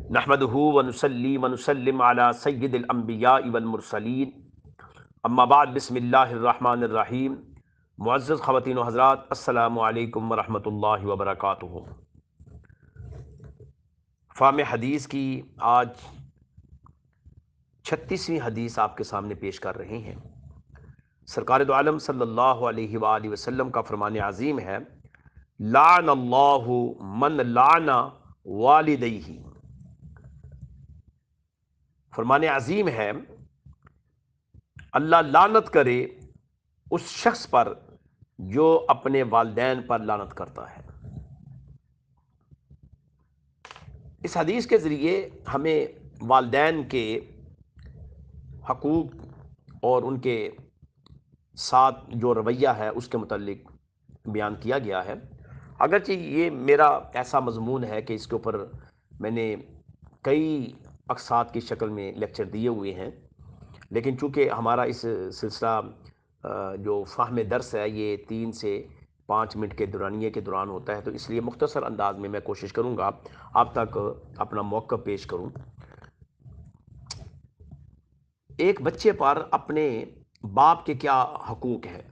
نحمدہ ونصلی ونسلم علی سید الانبیاء والمرسلین، اما بعد، بسم اللہ الرحمن الرحیم۔ معزز خواتین و حضرات، السلام علیکم ورحمۃ اللہ وبرکاتہ۔ فہم حدیث کی آج 36ویں حدیث آپ کے سامنے پیش کر رہے ہیں۔ سرکار دو عالم صلی اللہ علیہ وآلہ وسلم کا فرمان عظیم ہے، لعن اللہ من لعن والدیہ۔ فرمان عظیم ہے، اللہ لعنت کرے اس شخص پر جو اپنے والدین پر لعنت کرتا ہے۔ اس حدیث کے ذریعے ہمیں والدین کے حقوق اور ان کے ساتھ جو رویہ ہے اس کے متعلق بیان کیا گیا ہے۔ اگرچہ یہ میرا ایسا مضمون ہے کہ اس کے اوپر میں نے کئی اقساط کی شکل میں لیکچر دیے ہوئے ہیں، لیکن چونکہ ہمارا اس سلسلہ جو فہم درس ہے یہ 3 سے 5 منٹ کے دورانیے کے دوران ہوتا ہے، تو اس لیے مختصر انداز میں کوشش کروں گا آپ تک اپنا موقف پیش کروں۔ ایک بچے پر اپنے باپ کے کیا حقوق ہیں؟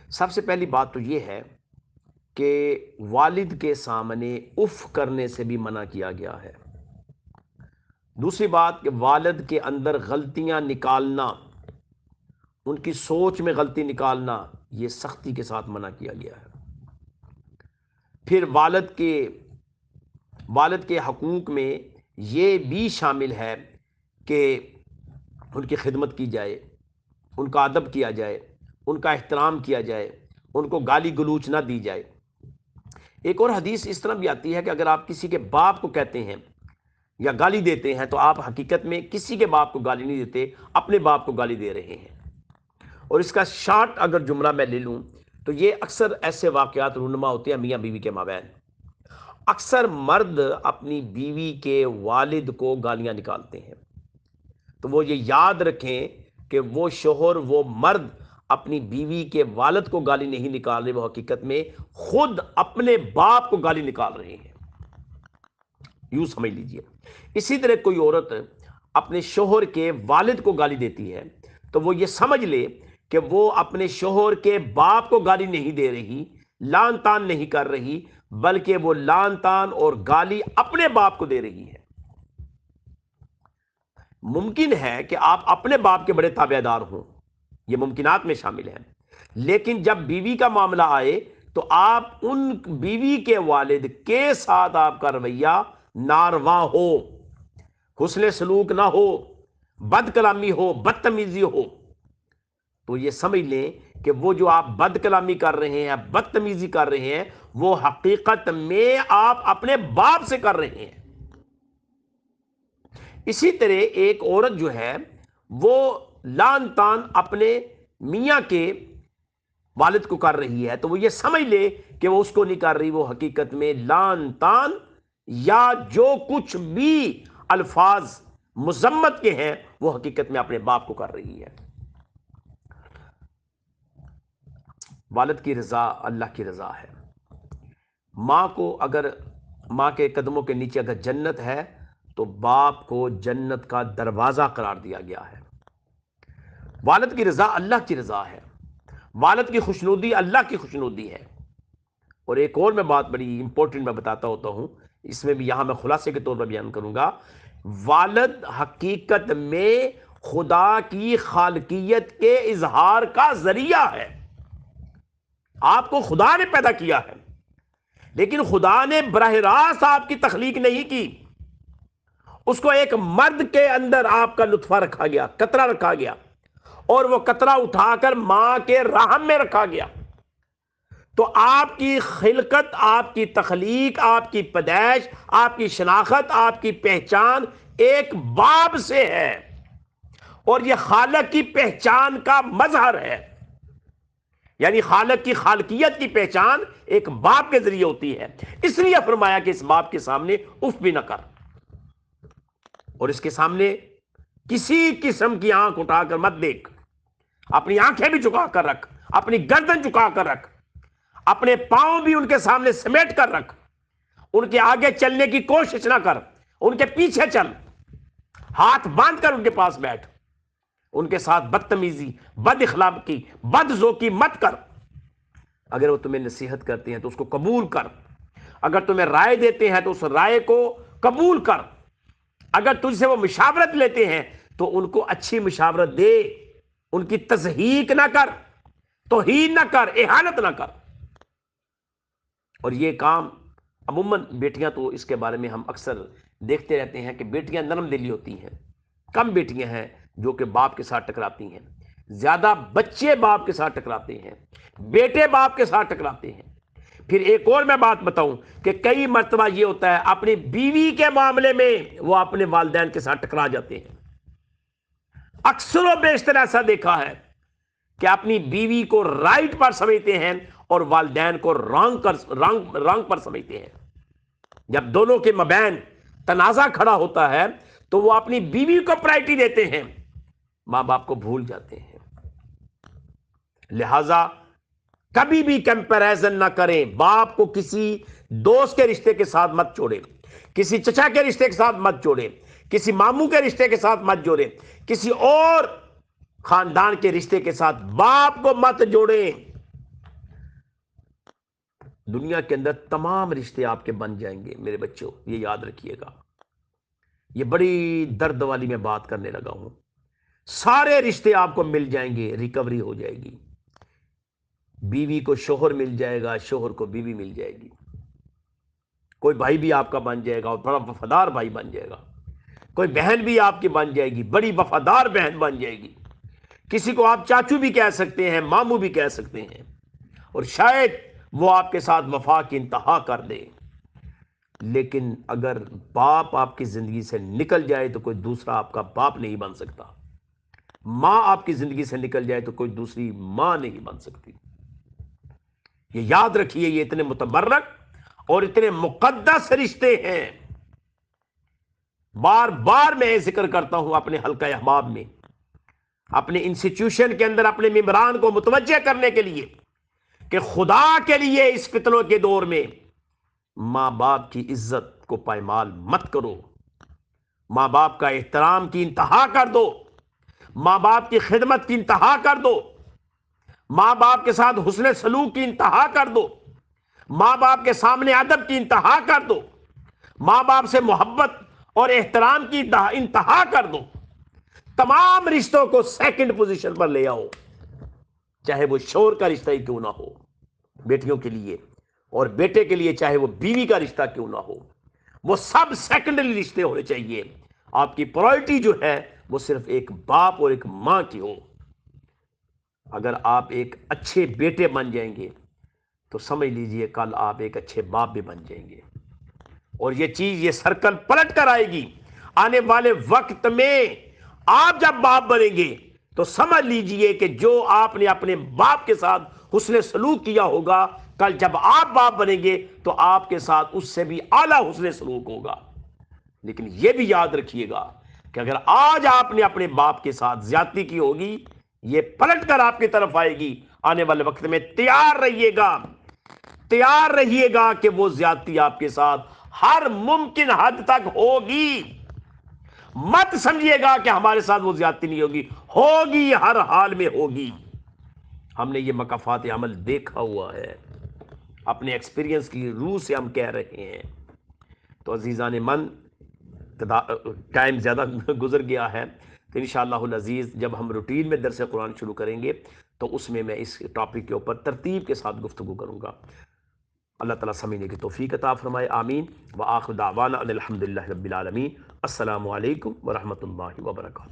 سب سے پہلی بات تو یہ ہے کہ والد کے سامنے اف کرنے سے بھی منع کیا گیا ہے۔ دوسری بات کہ والد کے اندر غلطیاں نکالنا، ان کی سوچ میں غلطی نکالنا، یہ سختی کے ساتھ منع کیا گیا ہے۔ پھر والد کے حقوق میں یہ بھی شامل ہے کہ ان کی خدمت کی جائے، ان کا ادب کیا جائے، ان کا احترام کیا جائے، ان کو گالی گلوچ نہ دی جائے۔ ایک اور حدیث اس طرح بھی آتی ہے کہ اگر آپ کسی کے باپ کو کہتے ہیں یا گالی دیتے ہیں تو آپ حقیقت میں کسی کے باپ کو گالی نہیں دیتے، اپنے باپ کو گالی دے رہے ہیں۔ اور اس کا شارٹ اگر جملہ میں لے لوں تو یہ اکثر ایسے واقعات رونما ہوتے ہیں میاں بیوی کے مابین۔ اکثر مرد اپنی بیوی کے والد کو گالیاں نکالتے ہیں، تو وہ یہ یاد رکھیں کہ وہ شوہر، وہ مرد اپنی بیوی کے والد کو گالی نہیں نکال رہے، وہ حقیقت میں خود اپنے باپ کو گالی نکال رہے ہیں، یوں سمجھ لیجئے۔ اسی طرح کوئی عورت اپنے شوہر کے والد کو گالی دیتی ہے تو وہ یہ سمجھ لے کہ وہ اپنے شوہر کے باپ کو گالی نہیں دے رہی، لعن طعن نہیں کر رہی، بلکہ وہ لعن طعن اور گالی اپنے باپ کو دے رہی ہے۔ ممکن ہے کہ آپ اپنے باپ کے بڑے تابعدار ہوں، یہ ممکنات میں شامل ہے، لیکن جب بیوی کا معاملہ آئے تو آپ ان بیوی کے والد کے ساتھ آپ کا رویہ ناروا ہو، حسن سلوک نہ ہو، بد کلامی ہو، بدتمیزی ہو، تو یہ سمجھ لیں کہ وہ جو آپ بد کلامی کر رہے ہیں، بدتمیزی کر رہے ہیں، وہ حقیقت میں آپ اپنے باپ سے کر رہے ہیں۔ اسی طرح ایک عورت جو ہے وہ لعن طعن اپنے میاں کے والد کو کر رہی ہے تو وہ یہ سمجھ لے کہ وہ اس کو نہیں کر رہی، وہ حقیقت میں لعن طعن یا جو کچھ بھی الفاظ مذمت کے ہیں وہ حقیقت میں اپنے باپ کو کر رہی ہے۔ والد کی رضا اللہ کی رضا ہے۔ ماں کے قدموں کے نیچے اگر جنت ہے تو باپ کو جنت کا دروازہ قرار دیا گیا ہے۔ والد کی رضا اللہ کی رضا ہے، والد کی خوشنودی اللہ کی خوشنودی ہے۔ اور ایک اور میں بات بڑی امپورٹنٹ میں بتاتا ہوتا ہوں، اس میں بھی یہاں میں خلاصے کے طور پر بیان کروں گا۔ والد حقیقت میں خدا کی خالقیت کے اظہار کا ذریعہ ہے۔ آپ کو خدا نے پیدا کیا ہے، لیکن خدا نے براہ راست آپ کی تخلیق نہیں کی، اس کو ایک مرد کے اندر آپ کا نطفہ رکھا گیا، قطرہ رکھا گیا، اور وہ قطرہ اٹھا کر ماں کے رحم میں رکھا گیا۔ تو آپ کی خلقت، آپ کی تخلیق، آپ کی پیدائش، آپ کی شناخت، آپ کی پہچان ایک باپ سے ہے، اور یہ خالق کی پہچان کا مظہر ہے۔ یعنی خالق کی خالقیت کی پہچان ایک باپ کے ذریعے ہوتی ہے، اس لیے فرمایا کہ اس باپ کے سامنے اف بھی نہ کر، اور اس کے سامنے کسی قسم کی آنکھ اٹھا کر مت دیکھ، اپنی آنکھیں بھی جھکا کر رکھ، اپنی گردن جھکا کر رکھ، اپنے پاؤں بھی ان کے سامنے سمیٹ کر رکھ، ان کے آگے چلنے کی کوشش نہ کر، ان کے پیچھے چل، ہاتھ باندھ کر ان کے پاس بیٹھ، ان کے ساتھ بدتمیزی، بد اخلاقی، بد ذوقی مت کر۔ اگر وہ تمہیں نصیحت کرتے ہیں تو اس کو قبول کر، اگر تمہیں رائے دیتے ہیں تو اس رائے کو قبول کر، اگر تجھ سے وہ مشاورت لیتے ہیں تو ان کو اچھی مشاورت دے، ان کی تضحیک نہ کر، توہین نہ کر، اہانت نہ کر۔ اور یہ کام عموماً بیٹیاں تو اس کے بارے میں ہم اکثر دیکھتے رہتے ہیں کہ بیٹیاں نرم دلی ہوتی ہیں، کم بیٹیاں ہیں جو کہ باپ کے ساتھ ٹکراتی ہیں، زیادہ بچے باپ کے ساتھ ٹکراتے ہیں، بیٹے باپ کے ساتھ ٹکراتے ہیں۔ پھر ایک اور میں بات بتاؤں کہ کئی مرتبہ یہ ہوتا ہے اپنی بیوی کے معاملے میں وہ اپنے والدین کے ساتھ ٹکرا جاتے ہیں۔ اکثر و بیشتر ایسا دیکھا ہے کہ اپنی بیوی کو رائٹ پر سمجھتے ہیں اور والدین کو رانگ پر سمجھتے ہیں۔ جب دونوں کے مابین تنازع کھڑا ہوتا ہے تو وہ اپنی بیوی کو پرائرٹی دیتے ہیں، ماں باپ کو بھول جاتے ہیں۔ لہذا کبھی بھی کمپیریزن نہ کریں، باپ کو کسی دوست کے رشتے کے ساتھ مت جوڑیں، کسی چچا کے رشتے کے ساتھ مت جوڑیں، کسی ماموں کے رشتے کے ساتھ مت جوڑیں، کسی اور خاندان کے رشتے کے ساتھ باپ کو مت جوڑیں۔ دنیا کے اندر تمام رشتے آپ کے بن جائیں گے میرے بچوں، یہ یاد رکھیے گا۔ یہ بڑی درد والی میں بات کرنے لگا ہوں، سارے رشتے آپ کو مل جائیں گے، ریکوری ہو جائے گی۔ بیوی کو شوہر مل جائے گا، شوہر کو بیوی مل جائے گی، کوئی بھائی بھی آپ کا بن جائے گا اور بڑا وفادار بھائی بن جائے گا، کوئی بہن بھی آپ کی بن جائے گی، بڑی وفادار بہن بن جائے گی، کسی کو آپ چاچو بھی کہہ سکتے ہیں، ماموں بھی کہہ سکتے ہیں، اور شاید وہ آپ کے ساتھ وفا کی انتہا کر دے۔ لیکن اگر باپ آپ کی زندگی سے نکل جائے تو کوئی دوسرا آپ کا باپ نہیں بن سکتا، ماں آپ کی زندگی سے نکل جائے تو کوئی دوسری ماں نہیں بن سکتی۔ یہ یاد رکھیے، یہ اتنے متبرک اور اتنے مقدس رشتے ہیں۔ بار بار میں ذکر کرتا ہوں اپنے حلقہ احباب میں، اپنے انسٹیٹیوشن کے اندر اپنے ممبران کو متوجہ کرنے کے لیے کہ خدا کے لیے اس فتنوں کے دور میں ماں باپ کی عزت کو پائمال مت کرو، ماں باپ کا احترام کی انتہا کر دو، ماں باپ کی خدمت کی انتہا کر دو، ماں باپ کے ساتھ حسن سلوک کی انتہا کر دو، ماں باپ کے سامنے ادب کی انتہا کر دو، ماں باپ سے محبت اور احترام کی انتہا کر دو۔ تمام رشتوں کو سیکنڈ پوزیشن پر لے آؤ، چاہے وہ شوہر کا رشتہ ہی کیوں نہ ہو بیٹیوں کے لیے، اور بیٹے کے لیے چاہے وہ بیوی کا رشتہ کیوں نہ ہو، وہ سب سیکنڈری رشتے ہونے چاہیے۔ آپ کی پرائرٹی جو ہے وہ صرف ایک باپ اور ایک ماں کی ہو۔ اگر آپ ایک اچھے بیٹے بن جائیں گے تو سمجھ لیجئے کل آپ ایک اچھے باپ بھی بن جائیں گے، اور یہ چیز، یہ سرکل پلٹ کر آئے گی۔ آنے والے وقت میں آپ جب باپ بنیں گے تو سمجھ لیجئے کہ جو آپ نے اپنے باپ کے ساتھ حسن سلوک کیا ہوگا، کل جب آپ باپ بنیں گے تو آپ کے ساتھ اس سے بھی اعلیٰ حسن سلوک ہوگا۔ لیکن یہ بھی یاد رکھیے گا کہ اگر آج آپ نے اپنے باپ کے ساتھ زیادتی کی ہوگی، یہ پلٹ کر آپ کی طرف آئے گی۔ آنے والے وقت میں تیار رہیے گا کہ وہ زیادتی آپ کے ساتھ ہر ممکن حد تک ہوگی۔ مت سمجھیے گا کہ ہمارے ساتھ وہ زیادتی نہیں ہوگی، ہر حال میں ہوگی۔ ہم نے یہ مکافات عمل دیکھا ہوا ہے، اپنے ایکسپیرینس کی روح سے ہم کہہ رہے ہیں۔ تو عزیزان من، ٹائم زیادہ گزر گیا ہے، تو انشاءاللہ العزیز جب ہم روٹین میں درس قرآن شروع کریں گے تو اس میں اس ٹاپک کے اوپر ترتیب کے ساتھ گفتگو کروں گا۔ اللہ تعالیٰ سمجھنے کی توفیق عطا فرمائے، آمین۔ وآخر دعوانا ان الحمدللہ رب العالمین۔ السلام علیکم ورحمۃ اللہ وبرکاتہ۔